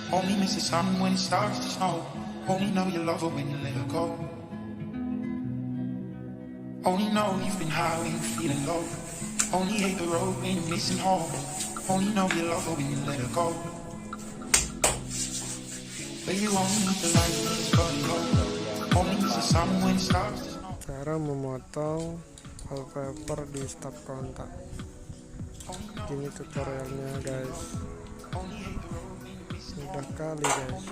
Only miss the sun when it starts to snow. Only know you love her when you let her go. Only know you've been high when you're feeling low. Only hate the road when you're missing home. Only know you love her when you let her go. But you only need the light when it's burning low. Only miss the sun when it starts to snow. Cara memotong wallpaper di stop kontak. Ini tutorialnya guys. Mudah kali guys.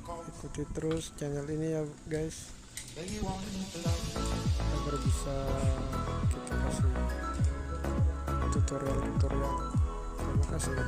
Ikuti terus channel ini ya guys, agar bisa kita kasih tutorial. Terima kasih.